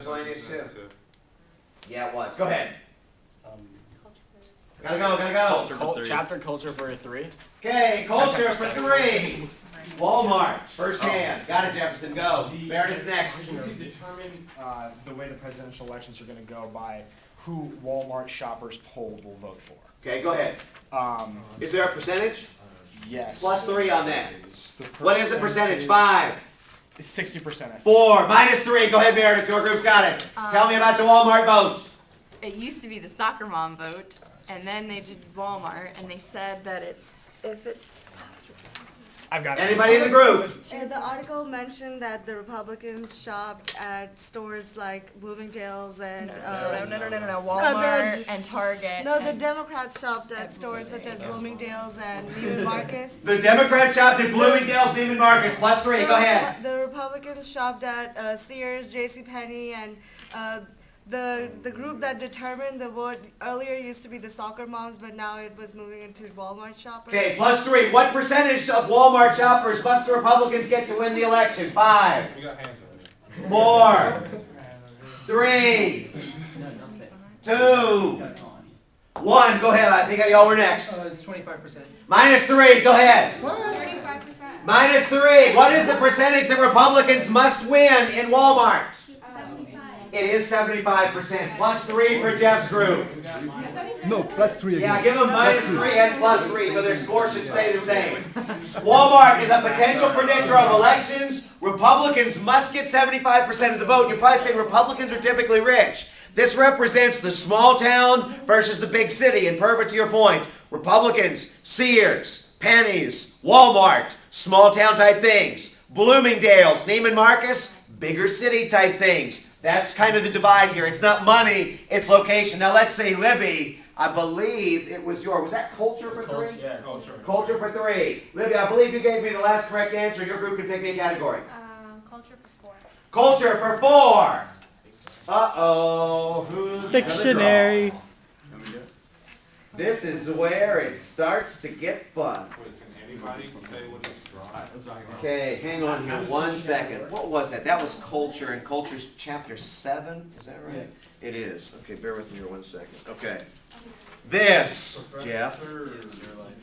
miscellaneous too. Yeah, it was. Go ahead. Gotta go. Chapter culture for 3. Okay, culture for 3. Walmart, first hand. Got it, Jefferson. Go. Meredith's next. You can determine the way the presidential elections are going to go by who Walmart shoppers polled will vote for. Okay, go ahead. Is there a percentage? Yes. Plus 3 on that. What is the percentage? 5. It's 60%. 4. Minus 3. Go ahead, Meredith. Your group's got it. Tell me about the Walmart vote. It used to be the soccer mom vote, and then they did Walmart, and they said that I've got it. Anybody in the group? The article mentioned that the Republicans shopped at stores like Bloomingdale's and no. Walmart and Target. No, the Democrats shopped at stores such as Bloomingdale's and Neiman Marcus. The Democrats shopped at Bloomingdale's, Neiman Marcus. Plus 3. Go ahead. The Republicans shopped at Sears, JCPenney, and the group that determined the vote earlier used to be the soccer moms, but now it was moving into Walmart shoppers. Okay, plus 3. What percentage of Walmart shoppers must the Republicans get to win the election? 5. We got hands over 4. 3. 2. 1. Go ahead. I think y'all were next. It's 25%. Minus 3. Go ahead. 35%. Minus 3. What is the percentage that Republicans must win in Walmart? It is 75%. Plus 3 for Jeff's group. No, plus 3 again. Yeah, give them minus 3 and plus 3, so their score should stay the same. Walmart is a potential predictor of elections. Republicans must get 75% of the vote. You're probably saying Republicans are typically rich. This represents the small town versus the big city. And perfect to your point, Republicans, Sears, Penny's, Walmart, small town type things. Bloomingdale's, Neiman Marcus, bigger city type things. That's kind of the divide here. It's not money, it's location. Now let's say, Libby, I believe it was was that culture for 3? Yeah, culture. Culture for 3. Libby, I believe you gave me the last correct answer. Your group can pick me a category. Culture for 4. Culture for 4. Uh-oh. Who's Dictionary. This is where it starts to get fun. Wait, can anybody say what it's drawing? Okay, hang on here 1 second. What was that? That was culture, and culture's chapter 7. Is that right? It is. Okay, bear with me here 1 second. Okay. This, Jeff,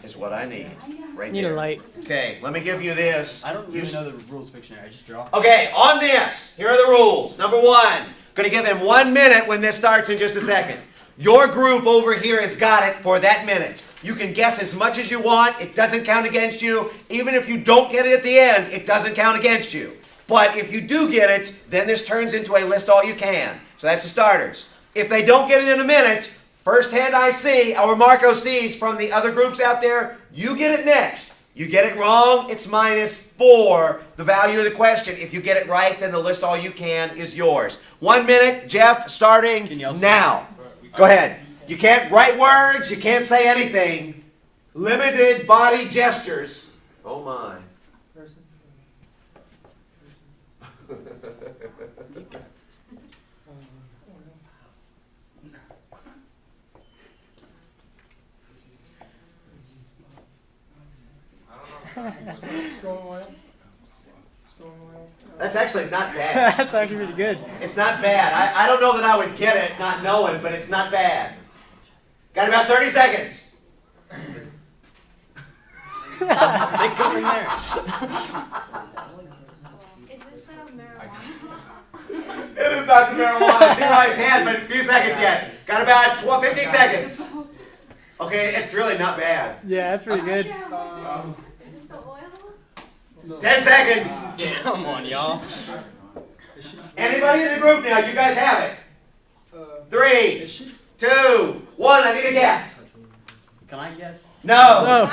is what I need. Right Need there. a light. Okay, let me give you this. I don't really know the rules dictionary. I just draw. Okay, on this, here are the rules. Number 1, going to give him 1 minute when this starts in just a second. Your group over here has got it for that minute. You can guess as much as you want. It doesn't count against you. Even if you don't get it at the end, it doesn't count against you. But if you do get it, then this turns into a list all you can. So that's the starters. If they don't get it in a minute, first hand I see, or Marco sees from the other groups out there, you get it next. You get it wrong, it's minus 4, the value of the question. If you get it right, then the list all you can is yours. 1 minute, Jeff, starting now. Go ahead. You can't write words, you can't say anything. Limited body gestures. Oh my. That's actually not bad. That's actually pretty good. It's not bad. I don't know that I would get it not knowing, but it's not bad. Got about 30 seconds. They come in there. Is this the marijuana? It is not the marijuana. See by his hand, but a few seconds yet. Got about 15 seconds. Okay, it's really not bad. Yeah, that's pretty good. Is this the oil? 10 seconds. Come on, y'all. Anybody in the group now? You guys have it. 3, 2, 1. I need a guess. Can I guess? No. Oh.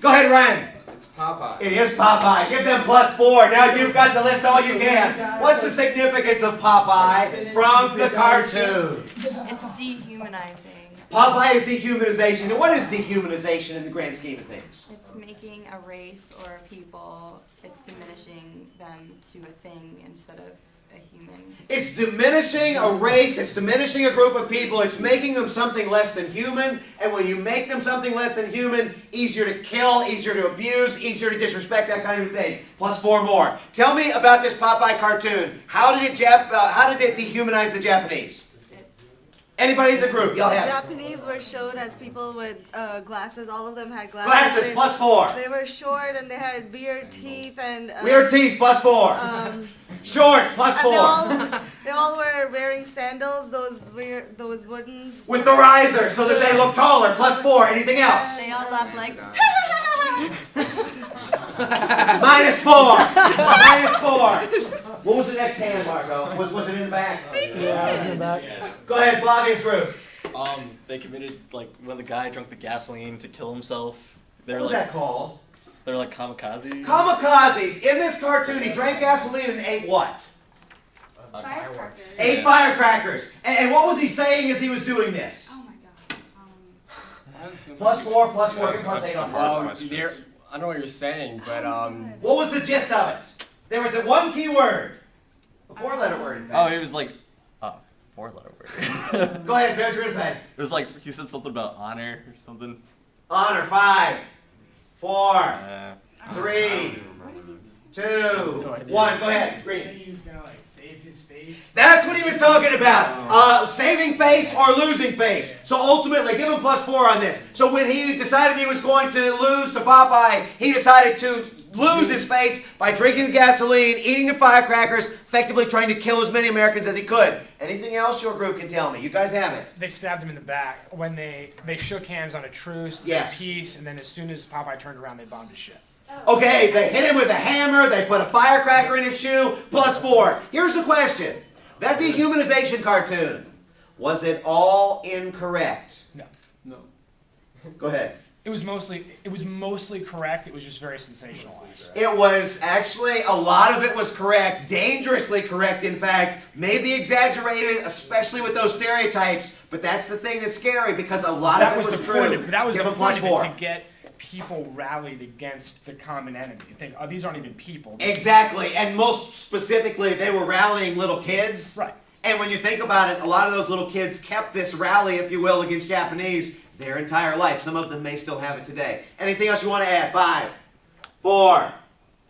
Go ahead, Ryan. It's Popeye. It is Popeye. Give them plus 4. Now you've got to list all you can. What's the significance of Popeye from the cartoon? It's dehumanizing. Popeye is dehumanization. And what is dehumanization in the grand scheme of things? It's making a race or a people, it's diminishing them to a thing instead of a human. It's diminishing a race, it's diminishing a group of people, it's making them something less than human, and when you make them something less than human, easier to kill, easier to abuse, easier to disrespect, that kind of thing. Plus 4 more. Tell me about this Popeye cartoon. How did it dehumanize the Japanese? Anybody in the group? Y'all have it. Japanese were showed as people with glasses. All of them had glasses. Glasses, plus 4. They were short and they had weird teeth and. Weird teeth, plus 4. Short, plus 4. They all were wearing sandals. Those wooden. With the riser, so that they look taller, plus 4. Anything else? They all laugh like. Minus 4. Minus 4. What was the next hand, Marco? Was it in the back? Yeah, in the back. Go ahead, Flavia's group. They committed, like, when the guy drank the gasoline to kill himself. They What were was like, that called? they were like kamikaze. Kamikazes. In this cartoon, he drank gasoline and ate what? Fireworks. Ate firecrackers. And what was he saying as he was doing this? Oh my god. Plus 4, plus 4, plus 8 on that. I know what you're saying, but What was the gist of it? There was a one key word. A 4-letter word, in Oh, fact. he was like, 4-letter word. Go ahead, say what you're going to say. It was like, he said something about honor or something. Honor, 5, 4, Uh, 3, 2, No idea. 1. Go ahead, Green. He was gonna like save his face. That's what he was talking about. Saving face or losing face. So ultimately, give him plus 4 on this. So when he decided he was going to lose to Popeye, he decided to lose his face by drinking the gasoline, eating the firecrackers, effectively trying to kill as many Americans as he could. Anything else your group can tell me? You guys have it. They stabbed him in the back when they shook hands on a truce, Yes. peace, and then as soon as Popeye turned around, they bombed his ship. Okay, they hit him with a hammer, they put a firecracker in his shoe, plus 4. Here's the question. That dehumanization cartoon, was it all incorrect? No. Go ahead. It was mostly correct. It was just very sensationalized. It was actually, a lot of it was correct, dangerously correct, in fact, maybe exaggerated, especially with those stereotypes, but that's the thing that's scary because a lot That of was it the was point. true. That was Give the him plus point of 4. it, to get people rallied against the common enemy. You think, oh, these aren't even people. Exactly, and most specifically, they were rallying little kids. Right. And when you think about it, a lot of those little kids kept this rally, if you will, against Japanese their entire life. Some of them may still have it today. Anything else you want to add? 5, 4,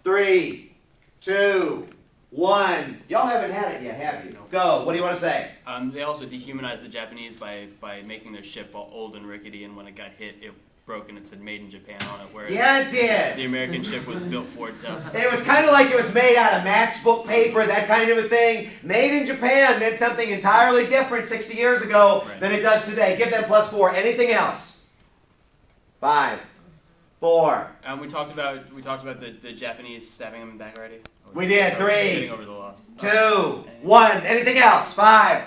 3, 2, 1. Y'all haven't had it yet, have you? Go. What do you want to say? They also dehumanized the Japanese by making their ship all old and rickety, and when it got hit, it broke and it said "Made in Japan" on it, whereas Yeah, it did. the American ship was built Ford tough. And it was kind of like it was made out of matchbook paper, that kind of a thing. Made in Japan meant something entirely different 60 years ago than it does today. Give them plus 4. Anything else? 5, 4. We talked about the Japanese stabbing him in the back already. We did. I was 3, getting over the loss. 2, 1. Anything else? 5.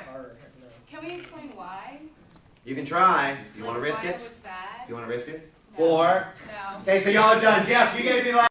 Can we explain why? You can try. You want to risk Why it? was bad? You want to risk it? No. 4. No. Okay, so y'all are done. Jeff, you gave me the last.